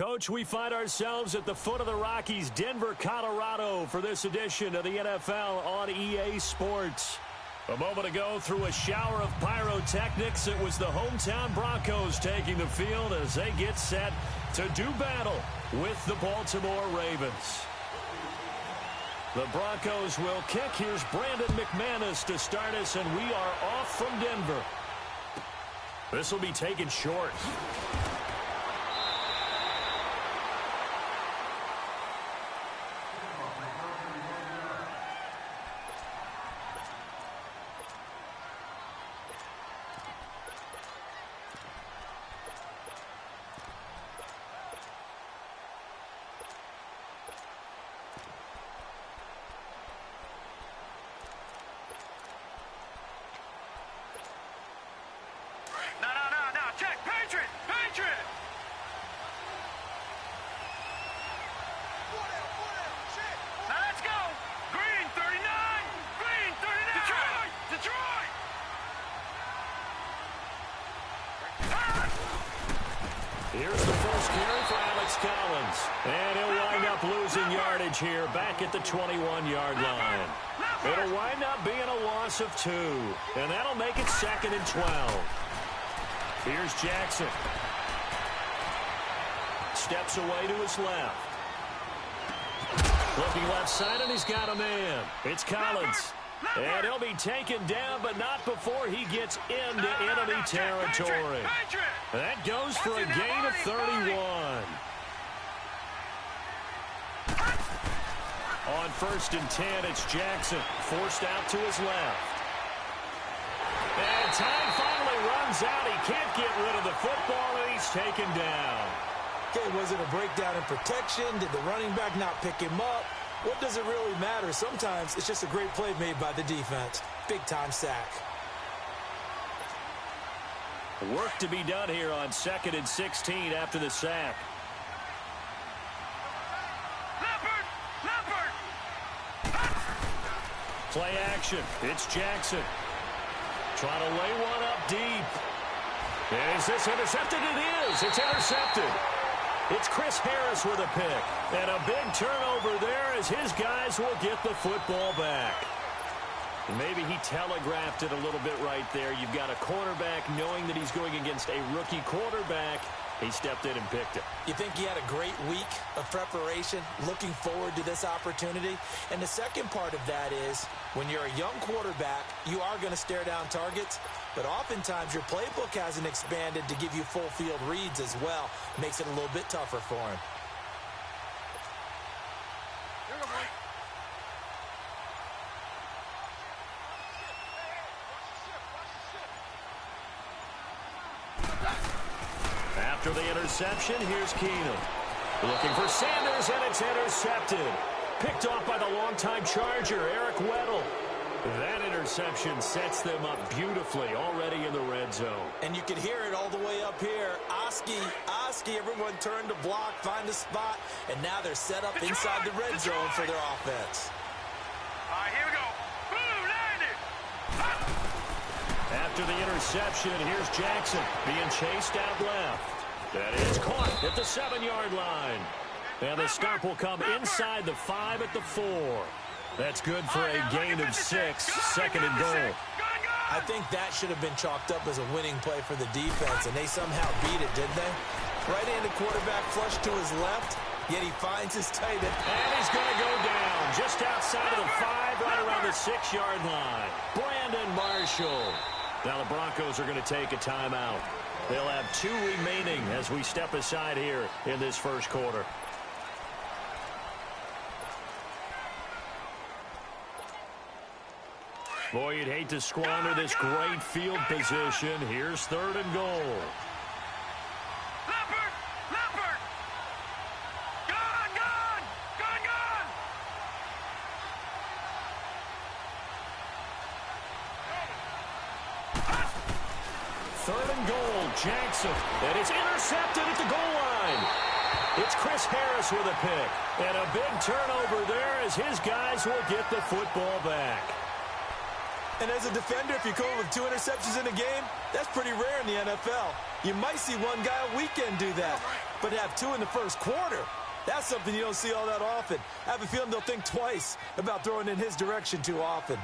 Coach, we find ourselves at the foot of the Rockies, Denver, Colorado, for this edition of the NFL on EA Sports. A moment ago, through a shower of pyrotechnics, it was the hometown Broncos taking the field as they get set to do battle with the Baltimore Ravens. The Broncos will kick. Here's Brandon McManus to start us, and we are off from Denver. This will be taken short. Here's the first carry for Alex Collins. And he'll wind up losing yardage here back at the 21-yard line. It'll wind up being a loss of 2. And that'll make it 2nd and 12. Here's Jackson. Steps away to his left. Looking left side, and he's got a man. It's Collins. And he'll be taken down, but not before he gets into enemy territory. That goes for a gain of 31. On 1st and 10, it's Jackson. Forced out to his left. And time finally runs out. He can't get rid of the football, and he's taken down. Okay, was it a breakdown in protection? Did the running back not pick him up? What does it really matter? Sometimes it's just a great play made by the defense. Big-time sack. Work to be done here on 2nd and 16 after the sack. Play action. It's Jackson. Trying to lay one up deep. Is this intercepted? It is. It's intercepted. It's Chris Harris with a pick. And a big turnover there as his guys will get the football back. Maybe he telegraphed it a little bit right there. You've got a quarterback knowing that he's going against a rookie quarterback. He stepped in and picked it. You think he had a great week of preparation, looking forward to this opportunity? And the second part of that is, when you're a young quarterback, you are going to stare down targets, but oftentimes your playbook hasn't expanded to give you full field reads as well. Makes it a little bit tougher for him. After the interception, here's Keenum. Looking for Sanders, and it's intercepted. Picked off by the longtime Charger, Eric Weddle. That interception sets them up beautifully already in the red zone. And you can hear it all the way up here. Oski, everyone turned to block, find a spot, and now they're set up inside the red zone for their offense. All right, here we go. Boom, landed. After the interception, here's Jackson being chased out left. That is caught at the 7-yard line. And the stop will come inside the 5 at the 4. That's good for a gain of 6, 2nd and goal. I think that should have been chalked up as a winning play for the defense, and they somehow beat it, didn't they? Right-handed quarterback flush to his left, yet he finds his tight end. And he's going to go down just outside of the 5, right around the 6-yard line. Brandon Marshall. Now the Broncos are going to take a timeout. They'll have 2 remaining as we step aside here in this first quarter. Boy, you'd hate to squander this great field position. Here's 3rd and goal. Leopard! Gone! 3rd and goal, Jackson. And it's intercepted at the goal line. It's Chris Harris with a pick. And a big turnover there as his guys will get the football back. And as a defender, if you come with 2 interceptions in a game, that's pretty rare in the NFL. You might see one guy a weekend do that, but have 2 in the first quarter, that's something you don't see all that often. I have a feeling they'll think twice about throwing in his direction too often.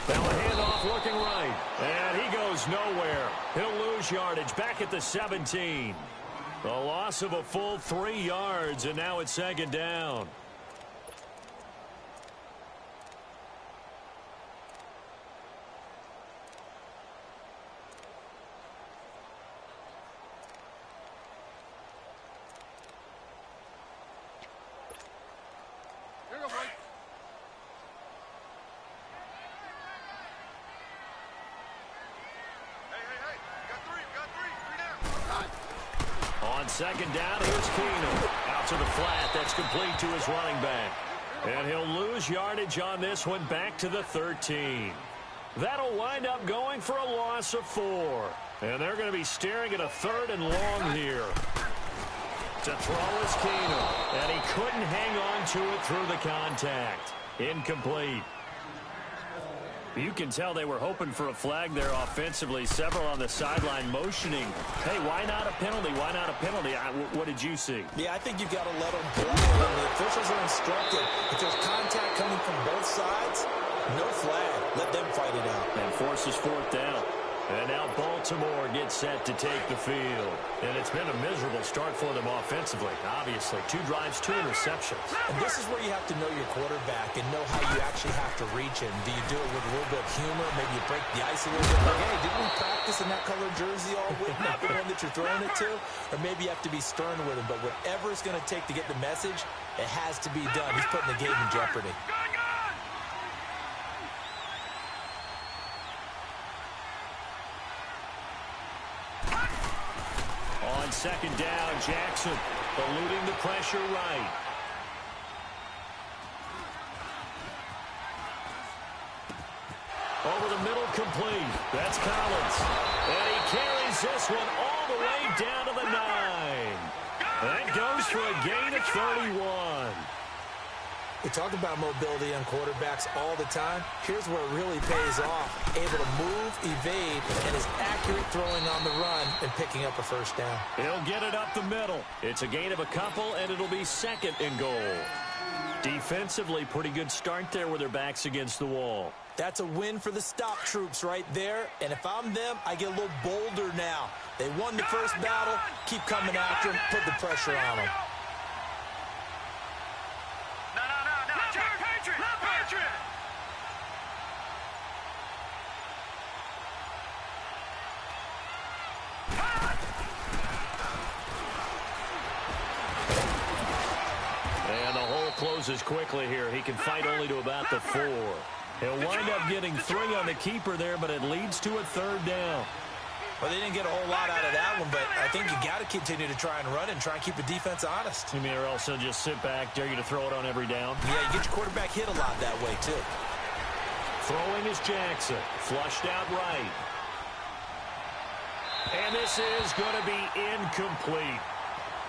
Now a handoff looking right, and he goes nowhere. He'll lose yardage back at the 17. A loss of a full 3 yards, and now it's second down. Here you go, boy. Hey. Got three down. On second down, here's Keenum. Out to the flat. That's complete to his running back. And he'll lose yardage on this one back to the 13. That'll wind up going for a loss of 4. And they're going to be staring at a 3rd and long here. To throw is Keenum. And he couldn't hang on to it through the contact. Incomplete. You can tell they were hoping for a flag there offensively. Several on the sideline motioning. Hey, why not a penalty? Why not a penalty? What did you see? Yeah, I think you've got to let them play. And the officials are instructed. If there's contact coming from both sides, no flag. Let them fight it out. And forces 4th down. And now Baltimore gets set to take the field. And it's been a miserable start for them offensively. Obviously, 2 drives, 2 interceptions. And this is where you have to know your quarterback and know how you actually have to reach him. Do you do it with a little bit of humor? Maybe you break the ice a little bit. Like, hey, didn't we practice in that colored jersey all week? Not the one that you're throwing it to? Or maybe you have to be stern with him. But whatever it's going to take to get the message, it has to be done. He's putting the game in jeopardy. On second down, Jackson eluding the pressure right. Over the middle, complete. That's Collins. And he carries this one all the way down to the 9. That goes for a gain of 31. We talk about mobility on quarterbacks all the time. Here's where it really pays off. Able to move, evade, and is accurate throwing on the run and picking up a first down. He'll get it up the middle. It's a gain of a couple, and it'll be 2nd and goal. Defensively, pretty good start there with their backs against the wall. That's a win for the stop troops right there. And if I'm them, I get a little bolder now. They won the first battle. Keep coming after them. Put the pressure on them. Patriot! And the hole closes quickly here. He can fight only to about the 4. He'll wind up getting 3 on the keeper there, but it leads to a 3rd down. Well, they didn't get a whole lot out of that one, but I think you got to continue to try and run and try and keep the defense honest. You mean, or also just sit back, dare you to throw it on every down? Yeah, you get your quarterback hit a lot that way, too. Throwing is Jackson. Flushed out right. And this is going to be incomplete.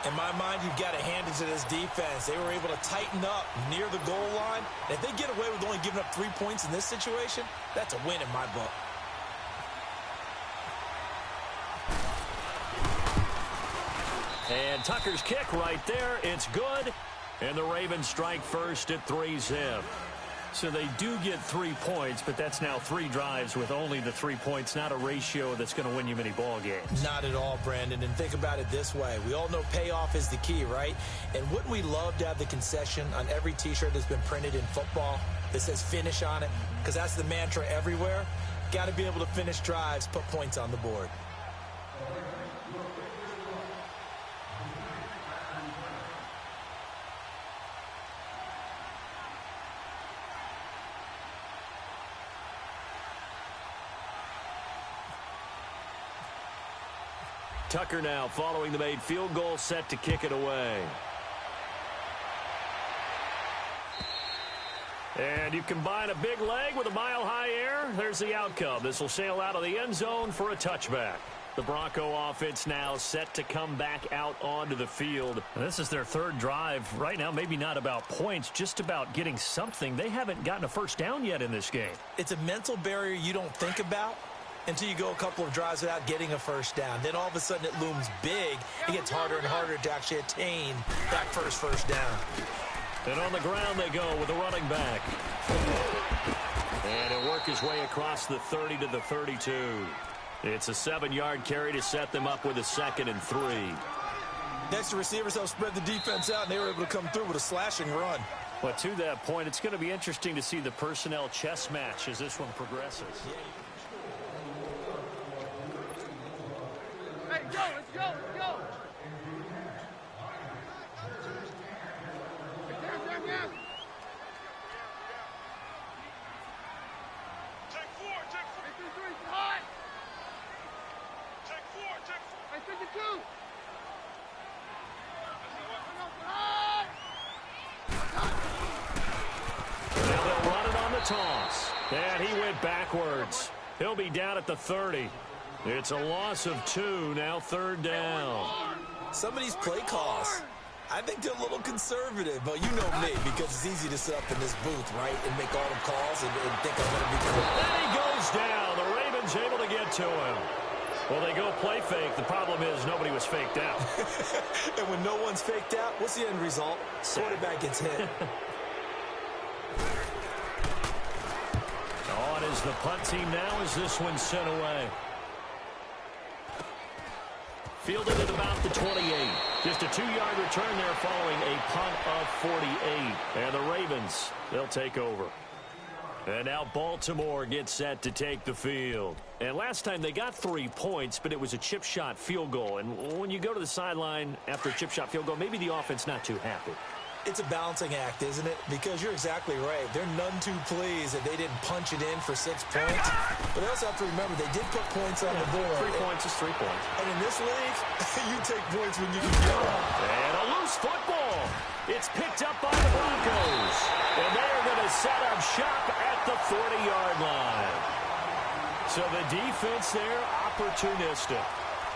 In my mind, you've got to hand it to this defense. They were able to tighten up near the goal line. If they get away with only giving up 3 points in this situation, that's a win in my book. And Tucker's kick right there. It's good. And the Ravens strike first at 3-zip. So they do get 3 points, but that's now 3 drives with only the 3 points, not a ratio that's going to win you many ball games. Not at all, Brandon. And think about it this way. We all know payoff is the key, right? And wouldn't we love to have the concession on every T-shirt that's been printed in football that says finish on it? Because that's the mantra everywhere. Got to be able to finish drives, put points on the board. Tucker now following the made field goal, set to kick it away. And you combine a big leg with a mile-high air. There's the outcome. This will sail out of the end zone for a touchback. The Bronco offense now set to come back out onto the field. This is their third drive. Right now, maybe not about points, just about getting something. They haven't gotten a first down yet in this game. It's a mental barrier you don't think about until you go a couple of drives without getting a first down. Then all of a sudden it looms big. It gets harder and harder to actually attain that first down. And on the ground they go with the running back. And he'll work his way across the 30 to the 32. It's a 7-yard carry to set them up with a 2nd and 3. Next, the receivers help spread the defense out, and they were able to come through with a slashing run. But to that point, it's going to be interesting to see the personnel chess match as this one progresses. Hey, go, let's go, let's go. Down. Take 4, take 4. Take 3, high. Take 4, take 4. Hey, 52. Now they'll run it on the toss. And he went backwards. He'll be down at the 30. It's a loss of 2, now 3rd down. Some of these play calls, I think they're a little conservative, but you know me, because it's easy to sit up in this booth, right, and make all the calls and think I'm going to be cool. And he goes down. The Ravens able to get to him. Well, they go play fake. The problem is nobody was faked out. And when no one's faked out, what's the end result? Quarterback gets hit. On is the punt team now as this one's sent away. Fielded at about the 28. Just a 2-yard return there following a punt of 48. And the Ravens, they'll take over. And now Baltimore gets set to take the field. And last time they got 3 points, but it was a chip shot field goal. And when you go to the sideline after a chip shot field goal, maybe the offense not too happy. It's a balancing act, isn't it? Because you're exactly right. They're none too pleased that they didn't punch it in for 6 points. But they also have to remember they did put points on the board. 3 points is 3 points. And in this league, you take points when you can get them. And a loose football. It's picked up by the Broncos. And they're going to set up shop at the 40-yard line. So the defense there, opportunistic.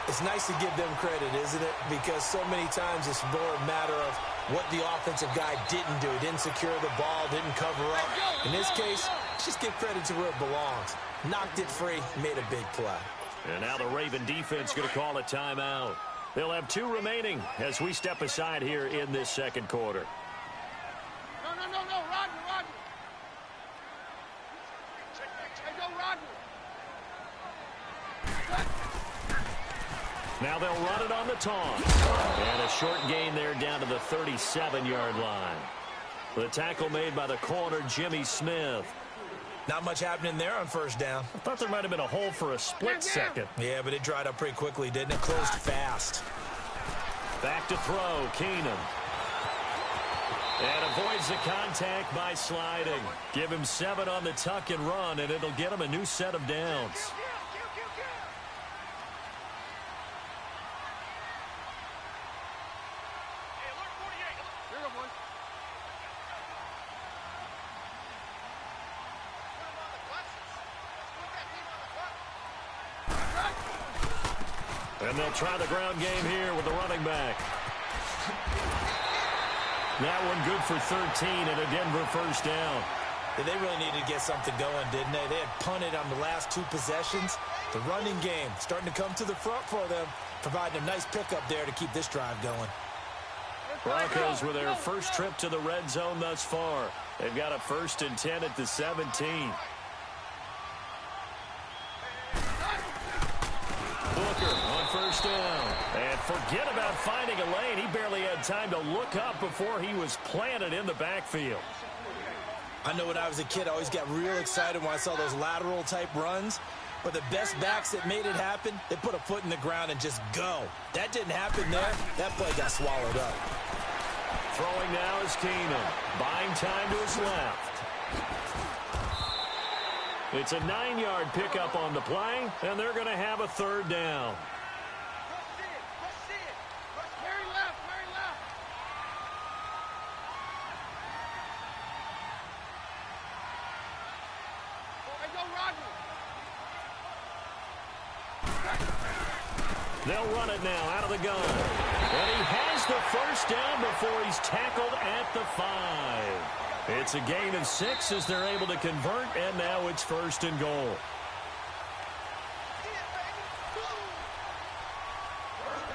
It's nice to give them credit, isn't it? Because so many times it's more a matter of what the offensive guy didn't do. Didn't secure the ball, didn't cover up. In this case, just give credit to where it belongs. Knocked it free, made a big play. And now the Raven defense going to call a timeout. They'll have 2 remaining as we step aside here in this 2nd quarter. No, Roger. Hey, go, Roger. Now they'll run it on the toss. And a short gain there down to the 37-yard line. The tackle made by the corner, Jimmy Smith. Not much happening there on 1st down. I thought there might have been a hole for a split second. Yeah, but it dried up pretty quickly, didn't it? Closed fast. Back to throw, Keenum. And avoids the contact by sliding. Give him 7 on the tuck and run, and it'll get him a new set of downs. And they'll try the ground game here with the running back. That one good for 13 and a Denver 1st down. Yeah, they really needed to get something going, didn't they? They had punted on the last 2 possessions. The running game starting to come to the front for them, providing a nice pickup there to keep this drive going. Broncos with their first trip to the red zone thus far. They've got a 1st and 10 at the 17. Booker on 1st down. And forget about finding a lane. He barely had time to look up before he was planted in the backfield. I know when I was a kid, I always got real excited when I saw those lateral type runs. But the best backs that made it happen, they put a foot in the ground and just go. That didn't happen there. That play got swallowed up. Throwing now is Keenum. Buying time to his left. It's a 9-yard pickup on the play, and they're going to have a 3rd down. Very left. Hey, go, Roger. They'll run it now out of the gun. And he has the first down before he's tackled at the 5. It's a gain of 6 as they're able to convert, and now it's 1st and goal.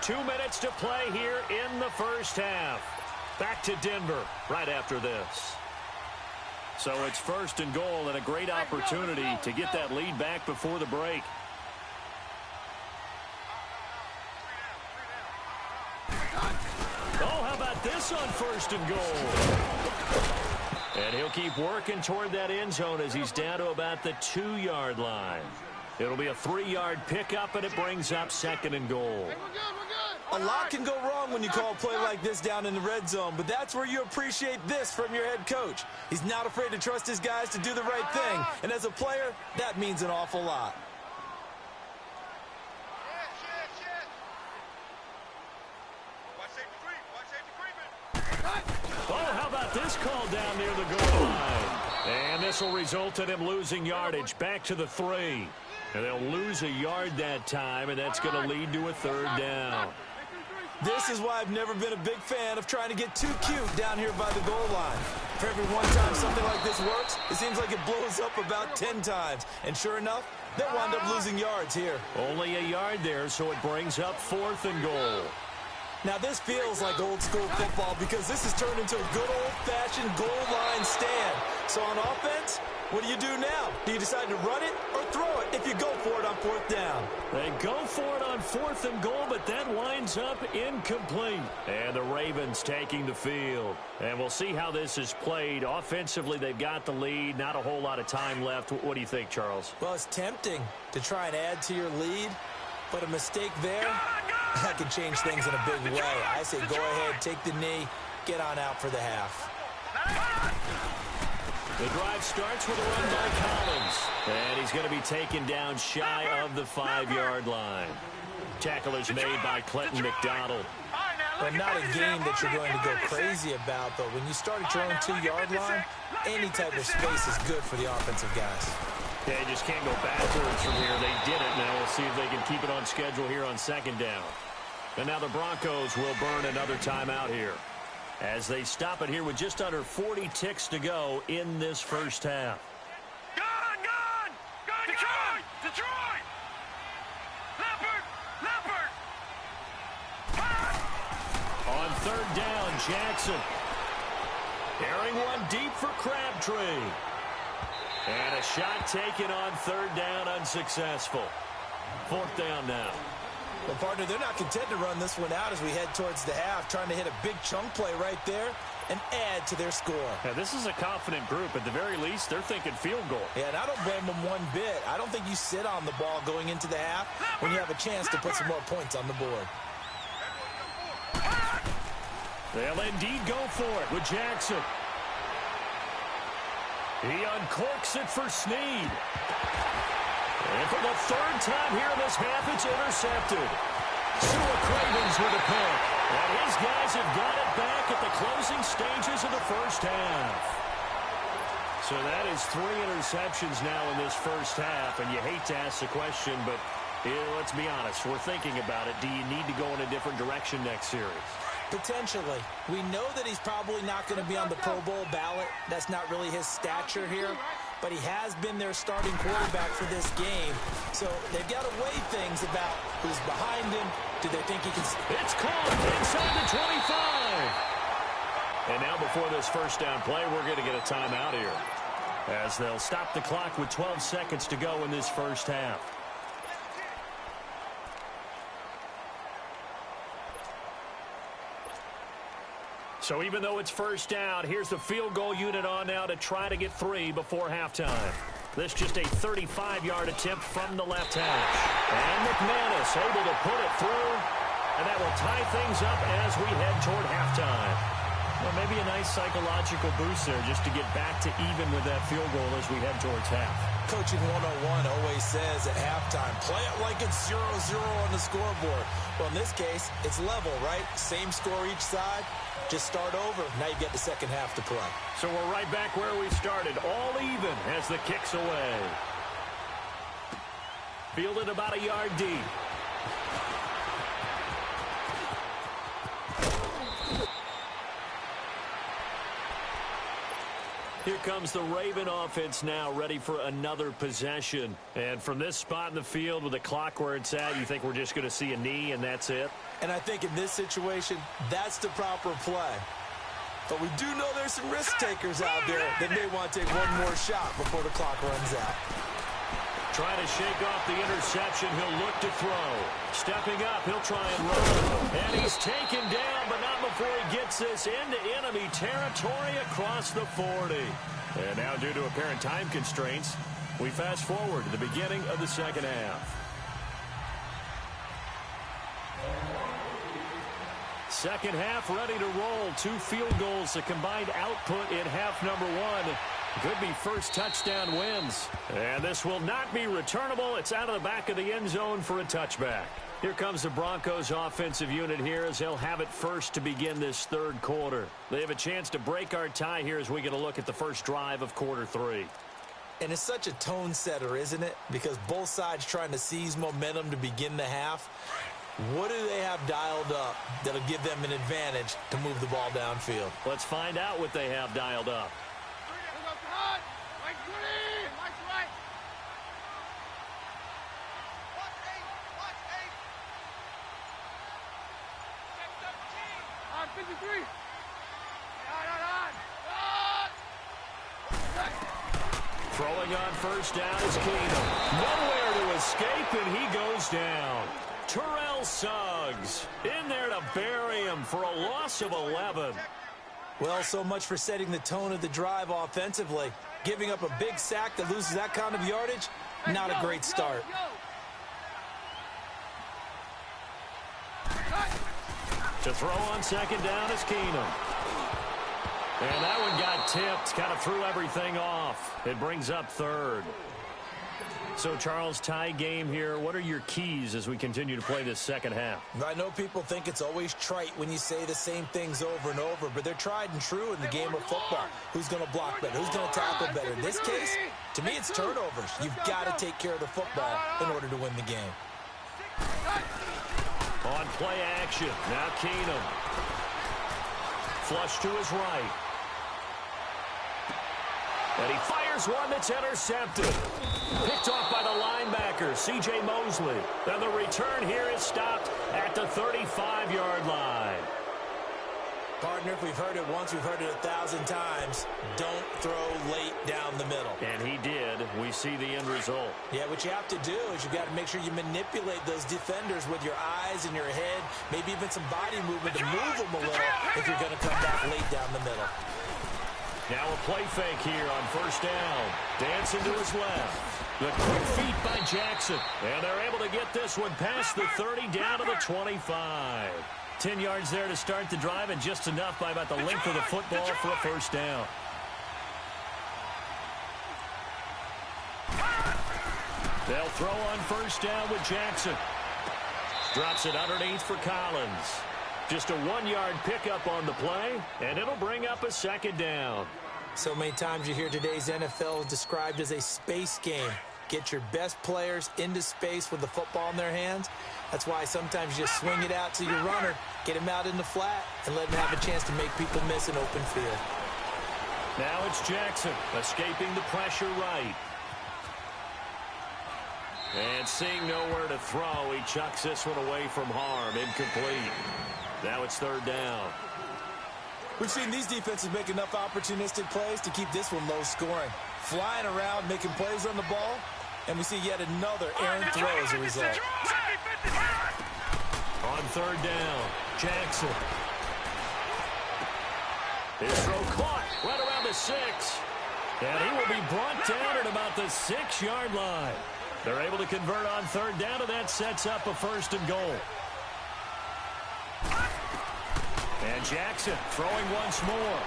Two minutes to play here in the first half. Back to Denver right after this. So it's 1st and goal and a great opportunity to get that lead back before the break. Oh, how about this on 1st and goal? And he'll keep working toward that end zone as he's down to about the 2-yard line. It'll be a 3-yard pickup, and it brings up 2nd and goal. A lot can go wrong when you call a play like this down in the red zone, but that's where you appreciate this from your head coach. He's not afraid to trust his guys to do the right thing, and as a player, that means an awful lot. Oh, how about this call down near the goal line? And this will result in him losing yardage back to the 3. And they'll lose a yard that time, and that's going to lead to a 3rd down. This is why I've never been a big fan of trying to get too cute down here by the goal line. For every one time something like this works, it seems like it blows up about 10 times. And sure enough, they'll wind up losing yards here. Only a yard there, so it brings up 4th and goal. Now this feels like old school football because this has turned into a good old-fashioned goal line stand. So on offense, what do you do now? Do you decide to run it or throw it if you go for it on 4th down? They go for it on 4th and goal, but that winds up incomplete. And the Ravens taking the field. And we'll see how this is played. Offensively, they've got the lead. Not a whole lot of time left. What do you think, Charles? Well, it's tempting to try and add to your lead, but a mistake there, that can change things in a big way. I say go ahead, take the knee, get on out for the half. The drive starts with a run by Collins. And he's going to be taken down shy of the 5-yard line. Tackle is made by Clinton McDonald. Well, not a game that you're going to go crazy about, but when you start at your own 2-yard line, any type of space is good for the offensive guys. Yeah, you just can't go backwards from here. They did it. Now we'll see if they can keep it on schedule here on 2nd down. And now the Broncos will burn another timeout here as they stop it here with just under 40 ticks to go in this first half. Gone! Detroit! Leopard! On 3rd down, Jackson. Airing one deep for Crabtree. And a shot taken on 3rd down, unsuccessful. 4th down now. Well, partner, they're not content to run this one out as we head towards the half, trying to hit a big chunk play right there and add to their score. Yeah, this is a confident group. At the very least, they're thinking field goal. Yeah, and I don't blame them one bit. I don't think you sit on the ball going into the half when you have a chance to put some more points on the board. They'll indeed go for it with Jackson. He uncorks it for Snead. And for the 3rd time here in this half, it's intercepted. Sua Cravens with a pick. And his guys have got it back at the closing stages of the first half. So that is 3 interceptions now in this first half. And you hate to ask the question, but let's be honest. We're thinking about it. Do you need to go in a different direction next series? Potentially. We know that he's probably not going to be on the Pro Bowl ballot. That's not really his stature here. But he has been their starting quarterback for this game. So they've got to weigh things about who's behind him. Do they think he can... It's caught inside the 25. And now before this first down play, we're going to get a timeout here, as they'll stop the clock with 12 seconds to go in this first half. So even though it's first down, here's the field goal unit on now to try to get 3 before halftime. This just a 35-yard attempt from the left hash. And McManus able to put it through, and that will tie things up as we head toward halftime. Well, maybe a nice psychological boost there just to get back to even with that field goal as we head towards half. Coaching 101 always says at halftime, play it like it's 0-0 on the scoreboard. Well, in this case, it's level, right? Same score each side. Just start over. Now you get the second half to play. So we're right back where we started, all even as the kick's away. Fielded about a yard deep. Here comes the Raven offense now, ready for another possession. And from this spot in the field with the clock where it's at, you think we're just going to see a knee and that's it? And I think in this situation, that's the proper play. But we do know there's some risk takers out there that may want to take one more shot before the clock runs out. Trying to shake off the interception. He'll look to throw. Stepping up, he'll try and run. And he's taken down, but not before he gets this into enemy territory across the 40. And now, due to apparent time constraints, we fast forward to the beginning of the second half. Second half ready to roll. 2 field goals, the combined output in half number 1. Could be first touchdown wins. And this will not be returnable. It's out of the back of the end zone for a touchback. Here comes the Broncos offensive unit here as they'll have it first to begin this third quarter. They have a chance to break our tie here as we get a look at the first drive of quarter 3. And it's such a tone setter, isn't it? Because both sides trying to seize momentum to begin the half. What do they have dialed up that'll give them an advantage to move the ball downfield? Let's find out what they have dialed up. Throwing on first down is Keenum. Nowhere to escape, and he goes down. Terrell Suggs in there to bury him for a loss of 11. Well, so much for setting the tone of the drive offensively. Giving up a big sack that loses that kind of yardage, not a great start. To throw on second down is Keenum. And that one got tipped, kind of threw everything off. It brings up third. So, Charles, tie game here. What are your keys as we continue to play this second half? I know people think it's always trite when you say the same things over and over, but they're tried and true in the game of football. Who's going to block better? Who's going to tackle better? In this case, to me, it's turnovers. You've got to take care of the football in order to win the game. On play action, now Keenum. Flush to his right. And he fires one that's intercepted. Picked off by the linebacker, C.J. Mosley. And the return here is stopped at the 35-yard line. Partner, if we've heard it once, we've heard it 1,000 times. Don't throw late down the middle. And he did. We see the end result. Yeah, what you have to do is you've got to make sure you manipulate those defenders with your eyes and your head, maybe even some body movement to move them a little if you're going to come back late down the middle. Now a play fake here on first down. Dancing to his left. The quick feet by Jackson. And they're able to get this one past the 30 down to the 25. 10 yards there to start the drive, and just enough by about the length of the football for a first down. They'll throw on first down with Jackson. Drops it underneath for Collins. Just a 1-yard pickup on the play, and it'll bring up a second down. So many times you hear today's NFL described as a space game. Get your best players into space with the football in their hands. That's why sometimes you just swing it out to your runner, get him out in the flat, and let him have a chance to make people miss an open field. Now it's Jackson escaping the pressure right. And seeing nowhere to throw, he chucks this one away from harm. Incomplete. Now it's third down. We've seen these defenses make enough opportunistic plays to keep this one low scoring. Flying around, making plays on the ball, and we see yet another errant throw as a result. On third down, Jackson. His throw caught right around the 6. And he will be brought down at about the 6-yard line. They're able to convert on third down, and that sets up a first and goal. And Jackson throwing once more.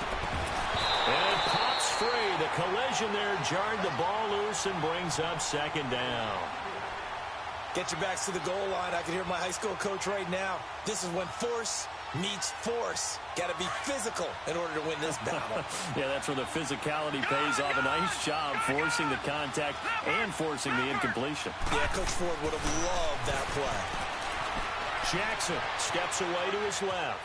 And it pops free. The collision there jarred the ball loose and brings up second down. Get your backs to the goal line. I can hear my high school coach right now. This is when force meets force. Got to be physical in order to win this battle. Yeah, that's where the physicality pays off. A nice job forcing the contact and forcing the incompletion. Yeah, Coach Ford would have loved that play. Jackson steps away to his left.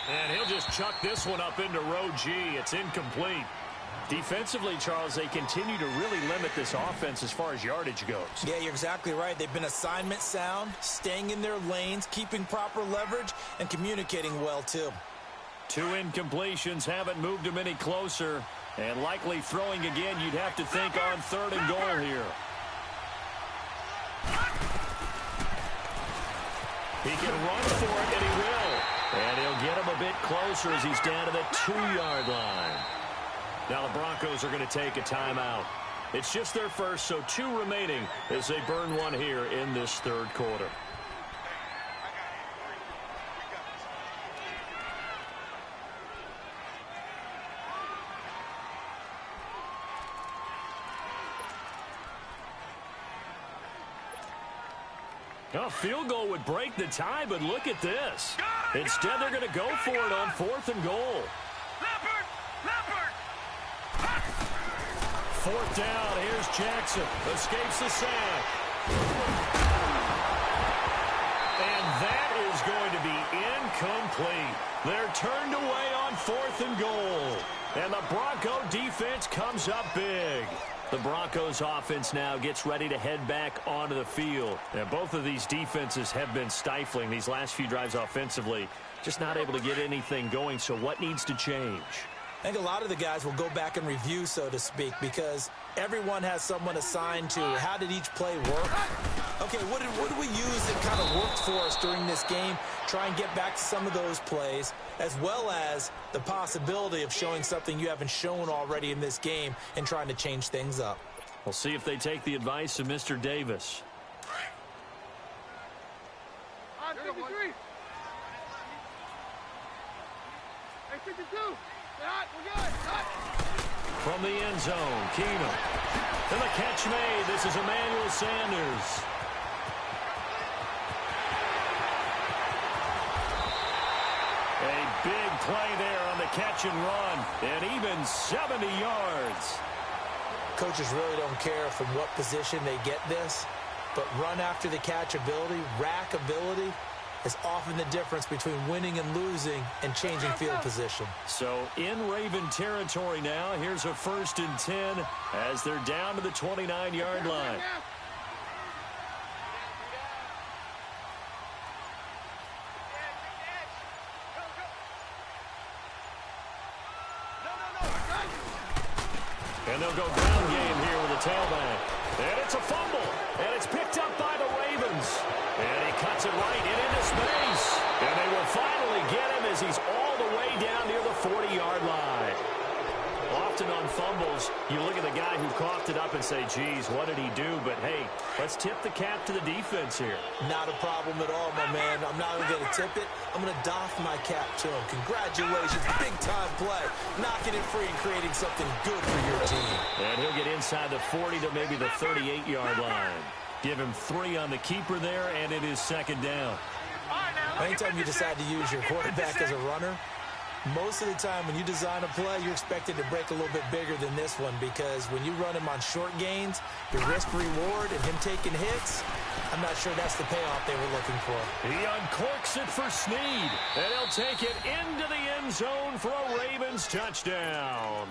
And he'll just chuck this one up into row G. It's incomplete. Defensively, Charles, they continue to really limit this offense as far as yardage goes. Yeah, you're exactly right. They've been assignment sound, staying in their lanes, keeping proper leverage, and communicating well, too. 2 incompletions haven't moved him any closer. And likely throwing again, you'd have to think on 3rd and goal here. He can run for it, and he will. And he'll get him a bit closer as he's down to the 2-yard line. Now the Broncos are going to take a timeout. It's just their first, so 2 remaining as they burn one here in this 3rd quarter. A field goal would break the tie, but look at this. Instead, they're going to go for it on 4th and goal. 4th down. Here's Jackson. Escapes the sack. And that is going to be incomplete. They're turned away on 4th and goal. And the Bronco defense comes up big. The Broncos offense now gets ready to head back onto the field. And both of these defenses have been stifling these last few drives offensively. Just not able to get anything going. So what needs to change? I think a lot of the guys will go back and review, so to speak, because everyone has someone assigned to how did each play work. Okay, what did we use that kind of worked for us during this game? Try and get back to some of those plays, as well as the possibility of showing something you haven't shown already in this game and trying to change things up. We'll see if they take the advice of Mr. Davis. On 53. Hey, 52. We're good. From the end zone, Keenum. And the catch made. This is Emmanuel Sanders. A big play there on the catch and run. And even 70 yards. Coaches really don't care from what position they get this, but run after the catch ability, rack ability, is often the difference between winning and losing and changing field position. So in Raven territory now, here's a 1st and 10 as they're down to the 29-yard line. And they'll go ground game here with a tailback. And it's a fumble. And it's picked up by the Ravens. And he cuts it right into space. And they will finally get him as he's all the way down near the 40-yard line. Often on fumbles, you look at the guy who coughed it up and say, geez, what did he do? But, hey, let's tip the cap to the defense here. Not a problem at all, my man. I'm not going to tip it. I'm going to doff my cap to him. Congratulations. Big-time play. Knocking it free and creating something good for your team. And he'll get inside the 40 to maybe the 38-yard line. Give him 3 on the keeper there, and it is 2nd down. Anytime you decide to use your quarterback as a runner, most of the time when you design a play, you're expected to break a little bit bigger than this one, because when you run him on short gains, your risk-reward and him taking hits, I'm not sure that's the payoff they were looking for. He uncorks it for Snead, and he'll take it into the end zone for a Ravens touchdown.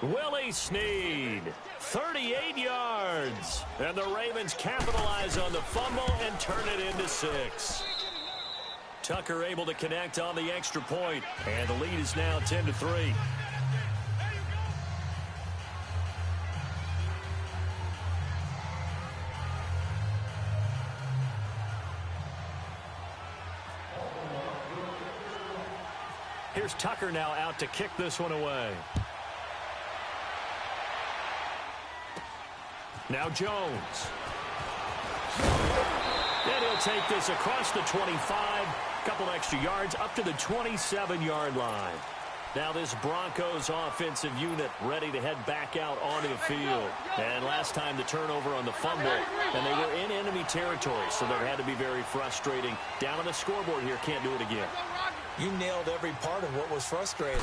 Willie Snead, 38 yards. And the Ravens capitalize on the fumble and turn it into 6. Tucker able to connect on the extra point, and the lead is now 10-3. Here's Tucker now out to kick this one away. Now Jones. And he'll take this across the 25. Couple extra yards up to the 27-yard line. Now this Broncos offensive unit ready to head back out onto the field. And last time the turnover on the fumble, and they were in enemy territory, so that had to be very frustrating. Down on the scoreboard here, can't do it again. You nailed every part of what was frustrating.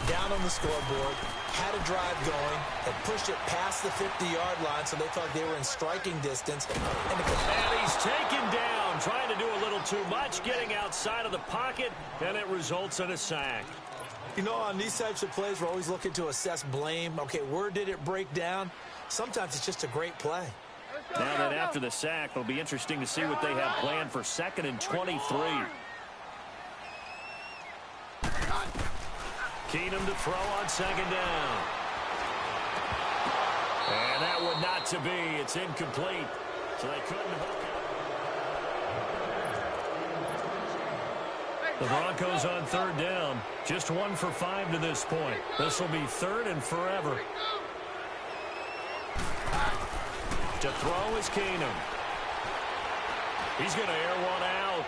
Down on the scoreboard, had a drive going, had pushed it past the 50-yard line, so they thought they were in striking distance. And he's taken down, trying to do a little too much, getting outside of the pocket, and it results in a sack. You know, on these types of plays, we're always looking to assess blame. Okay, where did it break down? Sometimes it's just a great play. Now that after the sack, it'll be interesting to see what they have planned for 2nd and 23. Keenum to throw on 2nd down. And that would not to be. It's incomplete. So they couldn't hook it. The Broncos on 3rd down. Just 1 for 5 to this point. This will be 3rd and forever. To throw is Keenum. He's going to air one out.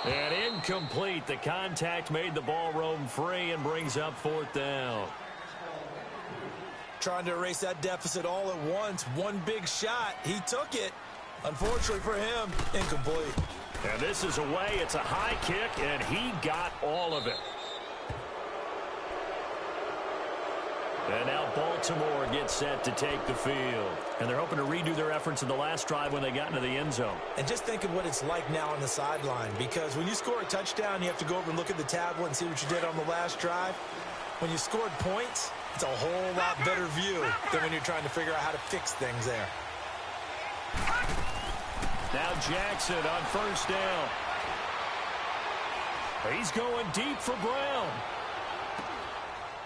And incomplete. The contact made the ball roam free and brings up 4th down. Trying to erase that deficit all at once. One big shot. He took it. Unfortunately for him, incomplete. And this is away. It's a high kick, and he got all of it. And now Baltimore gets set to take the field. And they're hoping to redo their efforts in the last drive when they got into the end zone. And just think of what it's like now on the sideline. Because when you score a touchdown, you have to go over and look at the tablet and see what you did on the last drive. When you scored points, it's a whole lot better view than when you're trying to figure out how to fix things there. Now Jackson on 1st down. He's going deep for Brown.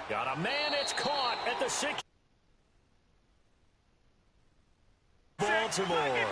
Got a man, it's caught at the 6. Baltimore